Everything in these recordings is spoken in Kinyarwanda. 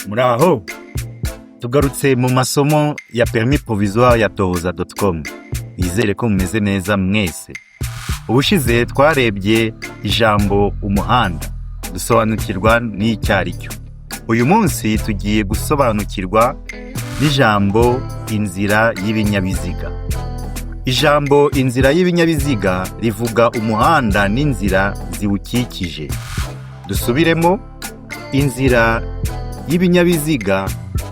Muraho, tugarutse mu masomo ya permis provisoire ya tohoza.com. Nizere ko mumeze neza mwese. Ubushize twarebye ijambo umuhanda, dusobanukirwa n'icyaricyo. Uyu munsi tugiye gusobanukirwa n'ijambo inzira y'ibinyabiziga. Ijambo inzira y'ibinyabiziga rivuga umuhanda n'inzira ziwukikije. Dusubiremo, inzira y'ibinyabiziga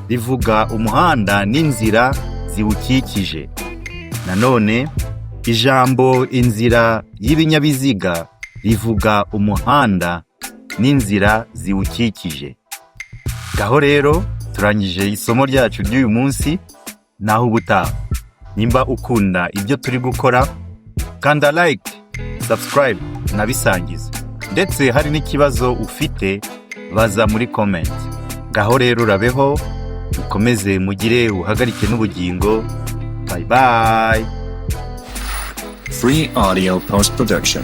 rivuga umuhanda n'inzira ziwukikije. Nanone, ijambo inzira y'ibinyabiziga rivuga umuhanda n'inzira ziwukikije. Gaho rero, turangije isomo ryacu ry'uyu munsi, naho ubutaha. Nimba ukunda ibyo turi gukora, kanda like, subscribe, nabisangize. Ndetse hari n'ikibazo ufite, baza muri comment. Gaho rero urabeho, ukomeze mugire uhagarike n'ubugingo. Bye bye. Free audio post-production.